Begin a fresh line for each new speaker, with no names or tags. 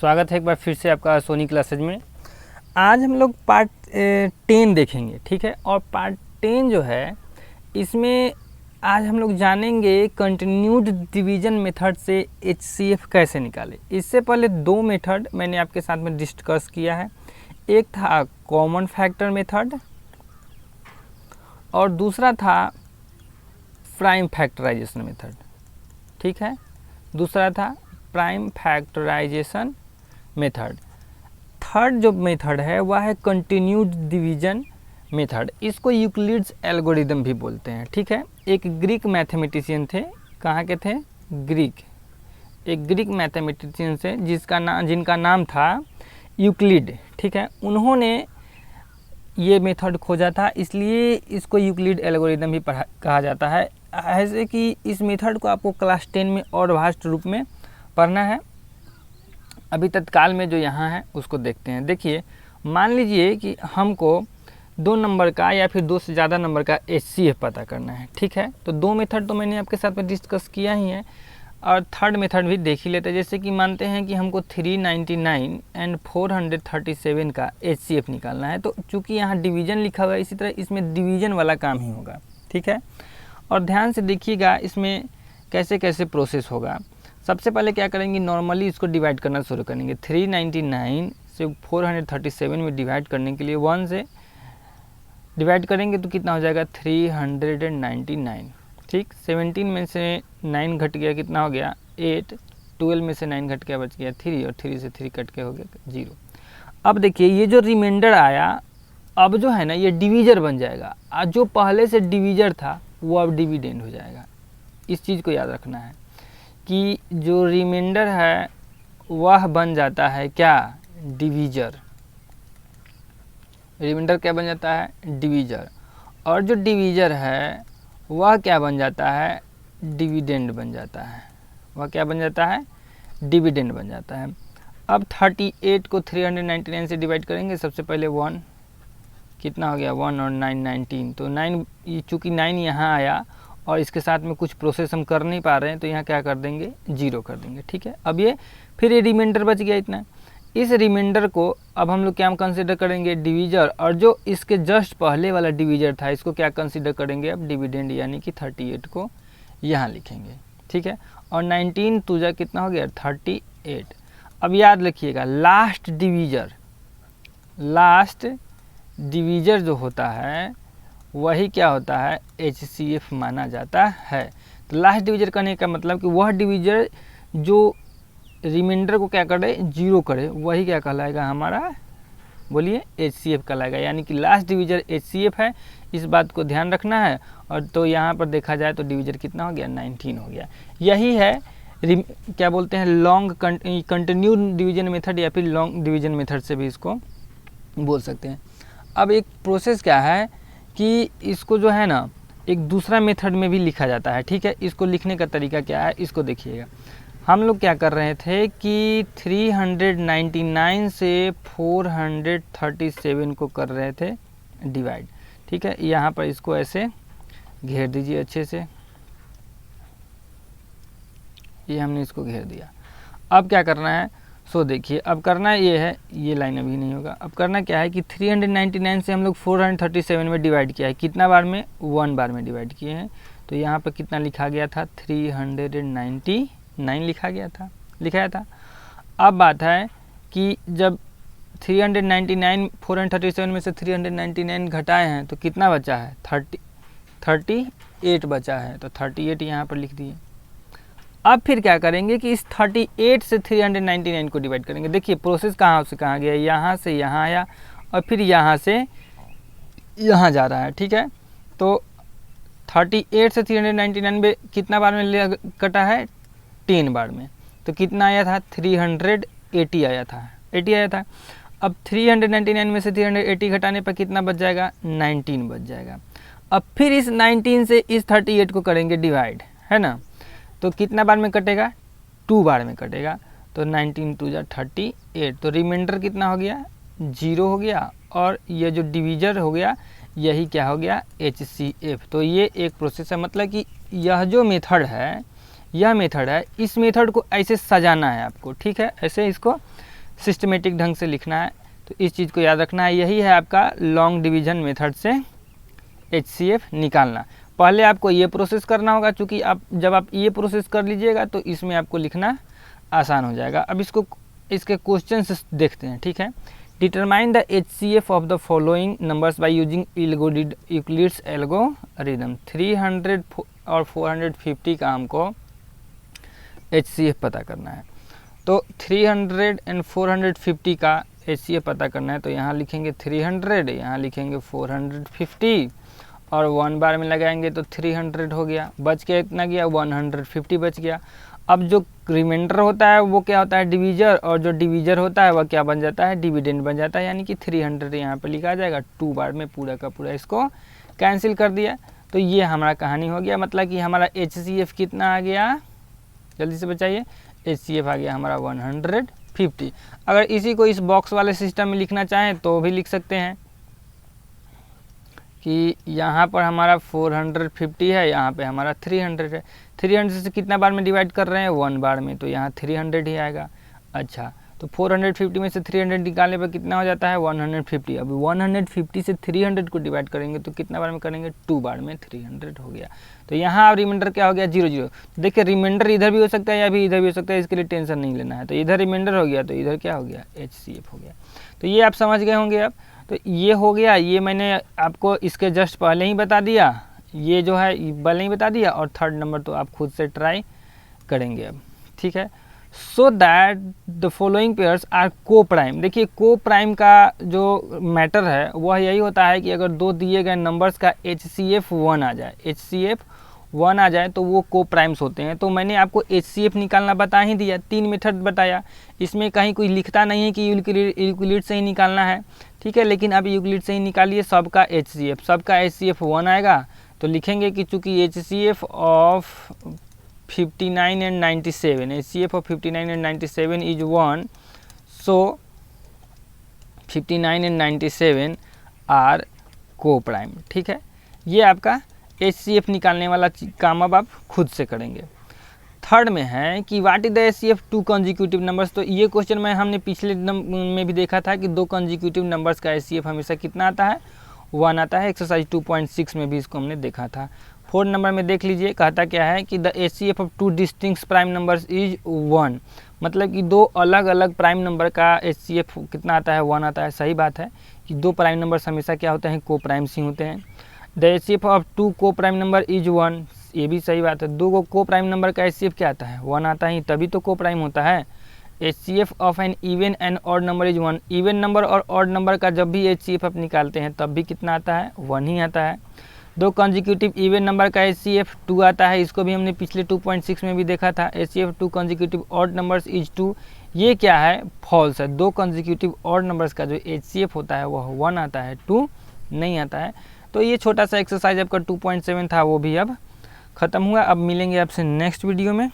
स्वागत है एक बार फिर से आपका सोनी क्लासेज में। आज हम लोग पार्ट 10 देखेंगे, ठीक है। और पार्ट 10 जो है इसमें आज हम लोग जानेंगे कंटिन्यूड डिवीजन मेथड से HCF कैसे निकाले। इससे पहले दो मेथड मैंने आपके साथ में डिस्कस किया है। एक था कॉमन फैक्टर मेथड और दूसरा था प्राइम फैक्टराइजेशन मेथड, ठीक है। दूसरा था प्राइम फैक्टराइजेशन मेथड। थर्ड जो मेथड है वह है कंटिन्यूड डिवीजन मेथड। इसको यूक्लिड्स एल्गोरिदम भी बोलते हैं, ठीक है। एक ग्रीक मैथमेटिशियन थे, कहाँ के थे? ग्रीक। एक ग्रीक मैथमेटिशियन से जिनका नाम था यूक्लिड, ठीक है। उन्होंने ये मेथड खोजा था, इसलिए इसको यूक्लिड एल्गोरिदम भी कहा जाता है। ऐसे कि इस मेथड को आपको क्लास 10 में और वास्ट रूप में पढ़ना है। अभी तत्काल में जो यहाँ है उसको देखते हैं। देखिए, मान लीजिए कि हमको 2 नंबर का या फिर 2 से ज़्यादा नंबर का HCF पता करना है, ठीक है। तो दो मेथड तो मैंने आपके साथ में डिस्कस किया ही है और थर्ड मेथड भी देख ही लेते हैं। जैसे कि मानते हैं कि हमको 399 एंड 437 का HCF निकालना है। तो चूँकि यहाँ डिवीज़न लिखा हुआ है, इसी तरह इसमें डिवीज़न वाला काम ही होगा, ठीक है। और ध्यान से देखिएगा इसमें कैसे कैसे प्रोसेस होगा। सबसे पहले क्या करेंगे, नॉर्मली इसको डिवाइड करना शुरू करेंगे। 399 से 437 में डिवाइड करने के लिए 1 से डिवाइड करेंगे तो कितना हो जाएगा? 399, ठीक। 17 में से 9 घट गया, कितना हो गया? 8। 12 में से 9 घट गया, बच गया 3 और 3 से 3 कट के हो गया 0। अब देखिए ये जो रिमाइंडर आया, अब जो है ना ये डिवीजर बन जाएगा और जो पहले से डिवीजर था वो अब डिविडेंड हो जाएगा। इस चीज़ को याद रखना है कि जो रिमाइंडर है वह बन जाता है क्या? डिवीजर। रिमाइंडर क्या बन जाता है? डिवीजर। और जो डिवीजर है वह क्या बन जाता है? डिविडेंड बन जाता है। वह क्या बन जाता है? डिविडेंड बन जाता है। अब 38 को 399 से डिवाइड करेंगे। सबसे पहले 1, कितना हो गया? 1 और 9 19। तो 9, चूँकि 9 यहाँ आया और इसके साथ में कुछ प्रोसेस हम कर नहीं पा रहे हैं तो यहाँ क्या कर देंगे? 0 कर देंगे, ठीक है। अब ये फिर ये रिमाइंडर बच गया इतना। इस रिमाइंडर को अब हम लोग क्या कंसीडर करेंगे? डिवीजर। और जो इसके जस्ट पहले वाला डिवीजर था इसको क्या कंसीडर करेंगे? अब डिविडेंड, यानी कि 38 को यहाँ लिखेंगे, ठीक है। और 19 तुझा कितना हो गया? 38। अब याद रखिएगा लास्ट डिवीजर जो होता है वही क्या होता है? HCF माना जाता है। तो लास्ट डिवीजर करने का मतलब कि वह डिवीजर जो रिमाइंडर को क्या करे? 0 करे, वही क्या कहलाएगा हमारा? बोलिए, HCF कहलाएगा। यानी कि लास्ट डिवीजर HCF है, इस बात को ध्यान रखना है। और तो यहाँ पर देखा जाए तो डिवीजर कितना हो गया? 19 हो गया। यही है क्या बोलते हैं? लॉन्ग कंटिन्यू डिवीजन मेथड या फिर लॉन्ग डिवीजन मेथड से भी इसको बोल सकते हैं। अब एक प्रोसेस क्या है कि इसको जो है ना एक दूसरा मेथड में भी लिखा जाता है, ठीक है। इसको लिखने का तरीका क्या है इसको देखिएगा। हम लोग क्या कर रहे थे कि 399 से 437 को कर रहे थे डिवाइड, ठीक है। यहाँ पर इसको ऐसे घेर दीजिए अच्छे से। ये हमने इसको घेर दिया। अब क्या करना है? सो देखिए, अब करना ये है, ये लाइन अभी नहीं होगा। अब करना क्या है कि 399 से हम लोग 437 में डिवाइड किया है। कितना बार में? 1 बार में डिवाइड किए हैं। तो यहाँ पर कितना लिखा गया था? 399 लिखाया था। अब बात है कि जब 399 437 में से 399 घटाए हैं तो कितना बचा है? 38 बचा है। तो 38 यहाँ पर लिख दिए। अब फिर क्या करेंगे कि इस 38 से 399 को डिवाइड करेंगे। देखिए प्रोसेस कहाँ से कहाँ गया? यहाँ से यहाँ आया और फिर यहाँ से यहाँ जा रहा है, ठीक है। तो 38 से 399 में कितना बार में कटा है? 10 बार में। तो कितना आया था? 380 आया था। अब 399 में से 380 घटाने पर कितना बच जाएगा? 19 बच जाएगा। अब फिर इस 19 से इस 38 को करेंगे डिवाइड, है ना। तो कितना बार में कटेगा? 2 बार में कटेगा। तो 19 2 जा 38। तो रिमाइंडर कितना हो गया? 0 हो गया। और ये जो डिवीजर हो गया यही क्या हो गया? HCF। तो ये एक प्रोसेस है, मतलब कि यह जो मेथड है, इस मेथड को ऐसे सजाना है आपको, ठीक है। ऐसे इसको सिस्टमेटिक ढंग से लिखना है। तो इस चीज़ को याद रखना है, यही है आपका लॉन्ग डिवीजन मेथड से HCF निकालना। पहले आपको ये प्रोसेस करना होगा, चूँकि जब आप ये प्रोसेस कर लीजिएगा तो इसमें आपको लिखना आसान हो जाएगा। अब इसके क्वेश्चंस देखते हैं, ठीक है। Determine the HCF of the following numbers by using Euclid's algorithm. 300 और 450 का हमको HCF पता करना है। तो 300 एंड 450 का HCF पता करना है, तो यहाँ लिखेंगे 300, यहाँ लिखेंगे 450 और 1 बार में लगाएंगे तो 300 हो गया। बच के इतना गया 150 बच गया। अब जो रिमाइंडर होता है वो क्या होता है, डिवीजर, और जो डिवीजर होता है वह क्या बन जाता है, डिविडेंड बन जाता है। यानी कि 300 यहाँ पे लिखा जाएगा, 2 बार में पूरा का पूरा इसको कैंसिल कर दिया। तो ये हमारा कहानी हो गया, मतलब कि हमारा HCF कितना आ गया, जल्दी से बताइए। HCF आ गया हमारा 150। अगर इसी को इस बॉक्स वाले सिस्टम में लिखना चाहें तो भी लिख सकते हैं कि यहाँ पर हमारा 450 है, यहाँ पे हमारा 300 है। 300 से कितना बार में डिवाइड कर रहे हैं, 1 बार में, तो यहाँ 300 ही आएगा। अच्छा, तो 450 में से 300 निकालने पर कितना हो जाता है, 150। अभी 150 से 300 को डिवाइड करेंगे तो कितना बार में करेंगे, 2 बार में, 300 हो गया। तो यहाँ रिमाइंडर क्या हो गया, 0 तो देखिए रिमाइंडर इधर भी हो सकता है या भी इधर भी हो सकता है, इसके लिए टेंशन नहीं लेना है। तो इधर रिमाइंडर हो गया तो इधर क्या हो गया, HCF हो गया। तो ये आप समझ गए होंगे अब। तो ये हो गया, ये मैंने आपको इसके जस्ट पहले ही बता दिया, ये जो है पहले ही बता दिया, और थर्ड नंबर तो आप खुद से ट्राई करेंगे अब, ठीक है। So that the following pairs are coprime. देखिए को प्राइम का जो मैटर है वह यही होता है कि अगर दो दिए गए नंबर्स का HCF 1 आ जाए, HCF 1 आ जाए तो वो को प्राइम्स होते हैं। तो मैंने आपको HCF निकालना बता ही दिया, 3 मेथड बताया। इसमें कहीं कोई लिखता नहीं है कि यूक्लिड से ही निकालना है, ठीक है। लेकिन आप यूक्लिड से ही निकालिए, सबका HCF 1 आएगा। तो लिखेंगे कि चूँकि HCF of 59 and 97, HCF of 59 and 97 is 1, so 59 and 97 are coprime, ठीक है। ये आपका HCF निकालने वाला काम अब आप खुद से करेंगे। थर्ड में है कि what is the HCF 2 consecutive numbers. तो ये क्वेश्चन में हमने पिछले में भी देखा था कि 2 कॉन्जिक्यूटिव नंबर्स का HCF हमेशा कितना आता है, 1 आता है। एक्सरसाइज 2.6 में भी इसको हमने देखा था। 4 नंबर में देख लीजिए, कहता क्या है कि the HCF of 2 distinct prime numbers is 1। मतलब कि 2 अलग अलग प्राइम नंबर का HCF कितना आता है, 1 आता है। सही बात है कि 2 प्राइम नंबर्स हमेशा क्या होते हैं, को प्राइम्स ही होते हैं। द HCF ऑफ 2 को प्राइम नंबर इज 1, ये भी सही बात है। 2 को प्राइम नंबर का HCF क्या आता है, 1 आता है, तभी तो को प्राइम होता है। HCF of an even and odd number is 1। Even number और ऑड नंबर का जब भी HCF आप निकालते हैं तब भी कितना आता है, 1 ही आता है। 2 कॉन्जिक्यूटिव इवन नंबर का HCF 2 आता है, इसको भी हमने पिछले 2.6 में भी देखा था। HCF 2 consecutive odd numbers is 2, ये क्या है, फॉल्स है। 2 कॉन्जिक्यूटिव ऑड नंबर्स का जो HCF होता है वह 1 आता है, 2 नहीं आता है। तो ये छोटा सा एक्सरसाइज आपका 2.7 था, वो भी अब ख़त्म हुआ। अब मिलेंगे आपसे नेक्स्ट वीडियो में।